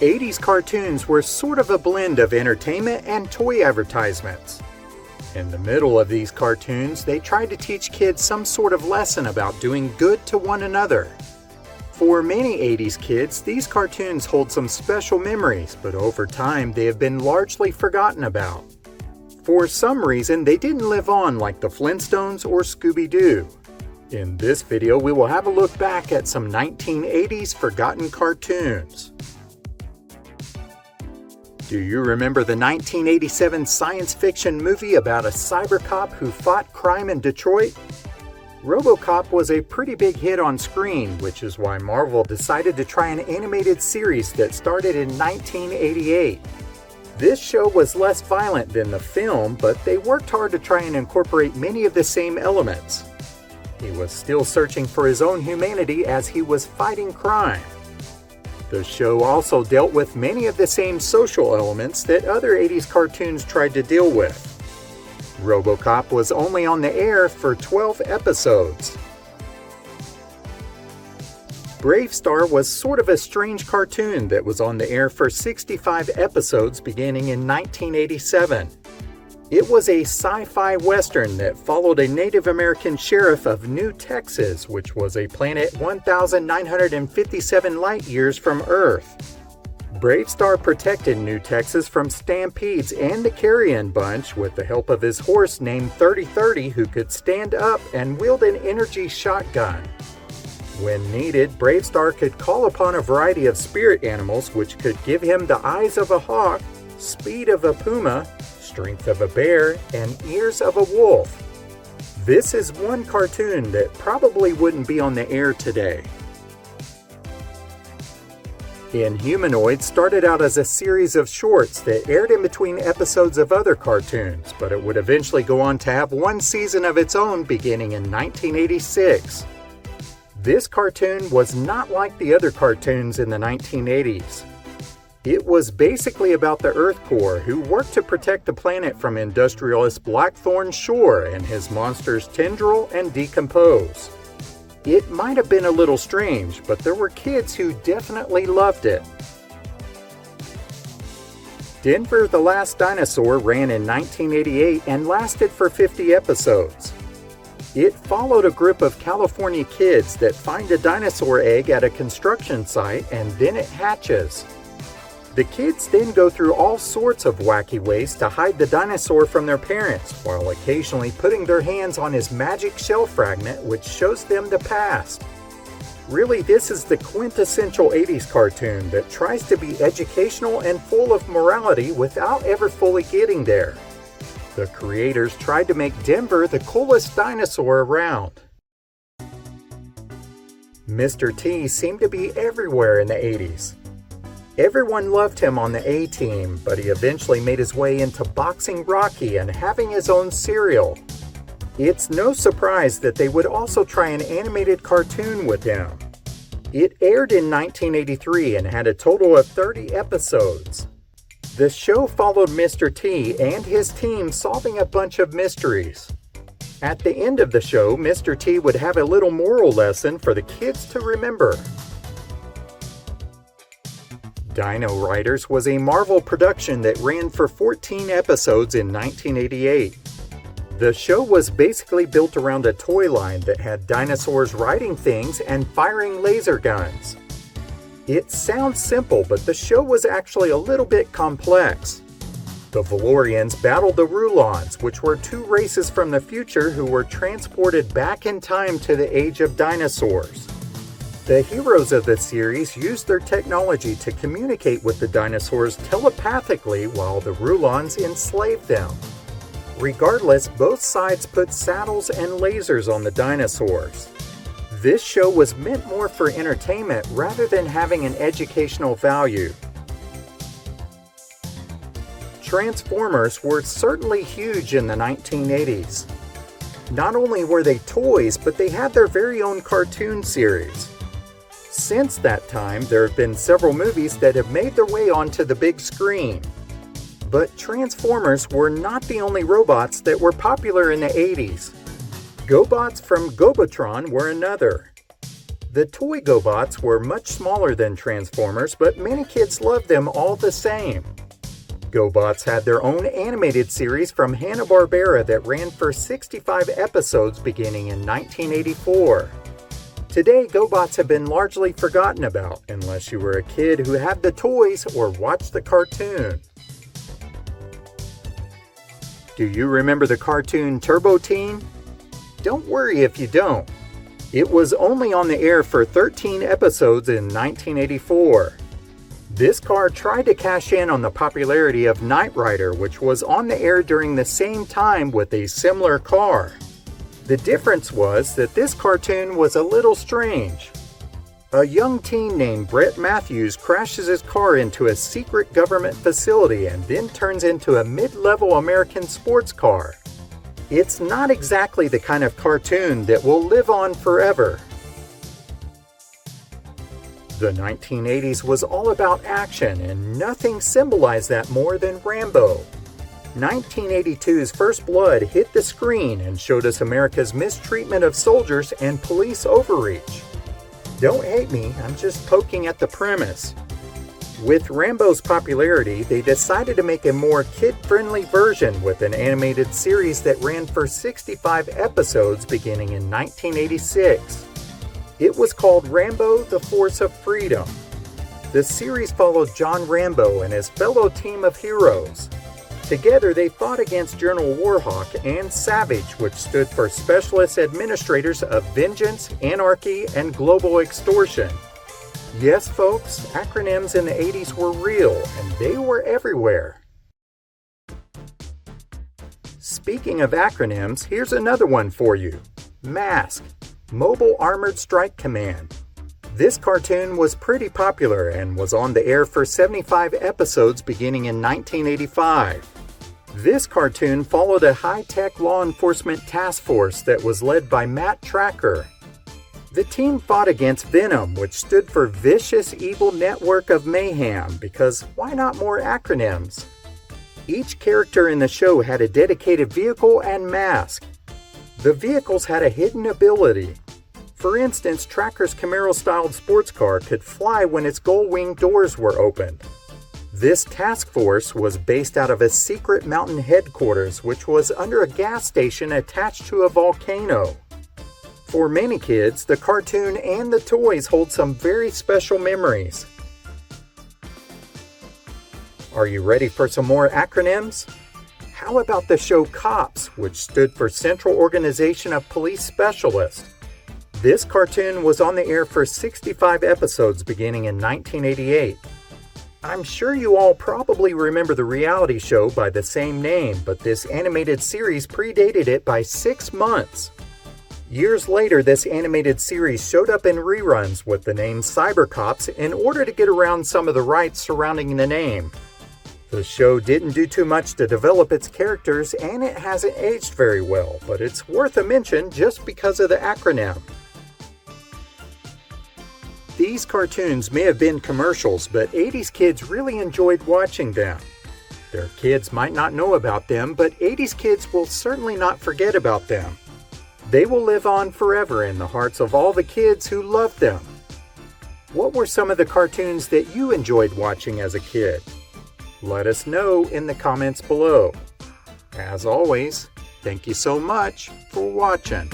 80s cartoons were sort of a blend of entertainment and toy advertisements. In the middle of these cartoons, they tried to teach kids some sort of lesson about doing good to one another. For many 80s kids, these cartoons hold some special memories, but over time they have been largely forgotten about. For some reason, they didn't live on like the Flintstones or Scooby-Doo. In this video, we will have a look back at some 1980s forgotten cartoons. Do you remember the 1987 science fiction movie about a cyber cop who fought crime in Detroit? RoboCop was a pretty big hit on screen, which is why Marvel decided to try an animated series that started in 1988. This show was less violent than the film, but they worked hard to try and incorporate many of the same elements. He was still searching for his own humanity as he was fighting crime. The show also dealt with many of the same social elements that other 80s cartoons tried to deal with. RoboCop was only on the air for 12 episodes. BraveStarr was sort of a strange cartoon that was on the air for 65 episodes beginning in 1987. It was a sci-fi western that followed a Native American sheriff of New Texas, which was a planet 1,957 light-years from Earth. BraveStarr protected New Texas from stampedes and the Carrion Bunch with the help of his horse named 3030, who could stand up and wield an energy shotgun. When needed, BraveStarr could call upon a variety of spirit animals which could give him the eyes of a hawk, speed of a puma, strength of a bear, and ears of a wolf. This is one cartoon that probably wouldn't be on the air today. Humanoid started out as a series of shorts that aired in between episodes of other cartoons, but it would eventually go on to have one season of its own beginning in 1986. This cartoon was not like the other cartoons in the 1980s. It was basically about the Earth Corps, who worked to protect the planet from industrialist Blackthorn Shore and his monsters Tendril and Decompose. It might have been a little strange, but there were kids who definitely loved it. Denver the Last Dinosaur ran in 1988 and lasted for 50 episodes. It followed a group of California kids that find a dinosaur egg at a construction site and then it hatches. The kids then go through all sorts of wacky ways to hide the dinosaur from their parents, while occasionally putting their hands on his magic shell fragment which shows them the past. Really, this is the quintessential 80s cartoon that tries to be educational and full of morality without ever fully getting there. The creators tried to make Denver the coolest dinosaur around. Mr. T seemed to be everywhere in the 80s. Everyone loved him on the A-Team, but he eventually made his way into boxing Rocky and having his own cereal. It's no surprise that they would also try an animated cartoon with him. It aired in 1983 and had a total of 30 episodes. The show followed Mr. T and his team solving a bunch of mysteries. At the end of the show, Mr. T would have a little moral lesson for the kids to remember. Dino Riders was a Marvel production that ran for 14 episodes in 1988. The show was basically built around a toy line that had dinosaurs riding things and firing laser guns. It sounds simple, but the show was actually a little bit complex. The Valorians battled the Rulons, which were two races from the future who were transported back in time to the age of dinosaurs. The heroes of the series used their technology to communicate with the dinosaurs telepathically while the Rulons enslaved them. Regardless, both sides put saddles and lasers on the dinosaurs. This show was meant more for entertainment rather than having an educational value. Transformers were certainly huge in the 1980s. Not only were they toys, but they had their very own cartoon series. Since that time, there have been several movies that have made their way onto the big screen. But Transformers were not the only robots that were popular in the 80s. GoBots from Gobotron were another. The toy GoBots were much smaller than Transformers, but many kids loved them all the same. GoBots had their own animated series from Hanna-Barbera that ran for 65 episodes beginning in 1984. Today, GoBots have been largely forgotten about unless you were a kid who had the toys or watched the cartoon. Do you remember the cartoon Turbo Teen? Don't worry if you don't. It was only on the air for 13 episodes in 1984. This car tried to cash in on the popularity of Knight Rider, which was on the air during the same time with a similar car. The difference was that this cartoon was a little strange. A young teen named Brett Matthews crashes his car into a secret government facility and then turns into a mid-level American sports car. It's not exactly the kind of cartoon that will live on forever. The 1980s was all about action, and nothing symbolized that more than Rambo. 1982's First Blood hit the screen and showed us America's mistreatment of soldiers and police overreach. Don't hate me, I'm just poking at the premise. With Rambo's popularity, they decided to make a more kid-friendly version with an animated series that ran for 65 episodes beginning in 1986. It was called Rambo: The Force of Freedom. The series followed John Rambo and his fellow team of heroes. Together, they fought against General Warhawk and Savage, which stood for Specialist Administrators of Vengeance, Anarchy, and Global Extortion. Yes, folks, acronyms in the 80s were real, and they were everywhere. Speaking of acronyms, here's another one for you. MASC. Mobile Armored Strike Command. This cartoon was pretty popular and was on the air for 75 episodes beginning in 1985. This cartoon followed a high-tech law enforcement task force that was led by Matt Tracker. The team fought against Venom, which stood for Vicious Evil Network of Mayhem, because why not more acronyms? Each character in the show had a dedicated vehicle and mask. The vehicles had a hidden ability. For instance, Tracker's Camaro-styled sports car could fly when its gull-wing doors were opened. This task force was based out of a secret mountain headquarters which was under a gas station attached to a volcano. For many kids, the cartoon and the toys hold some very special memories. Are you ready for some more acronyms? How about the show COPS, which stood for Central Organization of Police Specialists? This cartoon was on the air for 65 episodes beginning in 1988. I'm sure you all probably remember the reality show by the same name, but this animated series predated it by 6 months. Years later, this animated series showed up in reruns with the name CyberCops in order to get around some of the rights surrounding the name. The show didn't do too much to develop its characters, and it hasn't aged very well, but it's worth a mention just because of the acronym. These cartoons may have been commercials, but 80s kids really enjoyed watching them. Their kids might not know about them, but 80s kids will certainly not forget about them. They will live on forever in the hearts of all the kids who loved them. What were some of the cartoons that you enjoyed watching as a kid? Let us know in the comments below. As always, thank you so much for watching.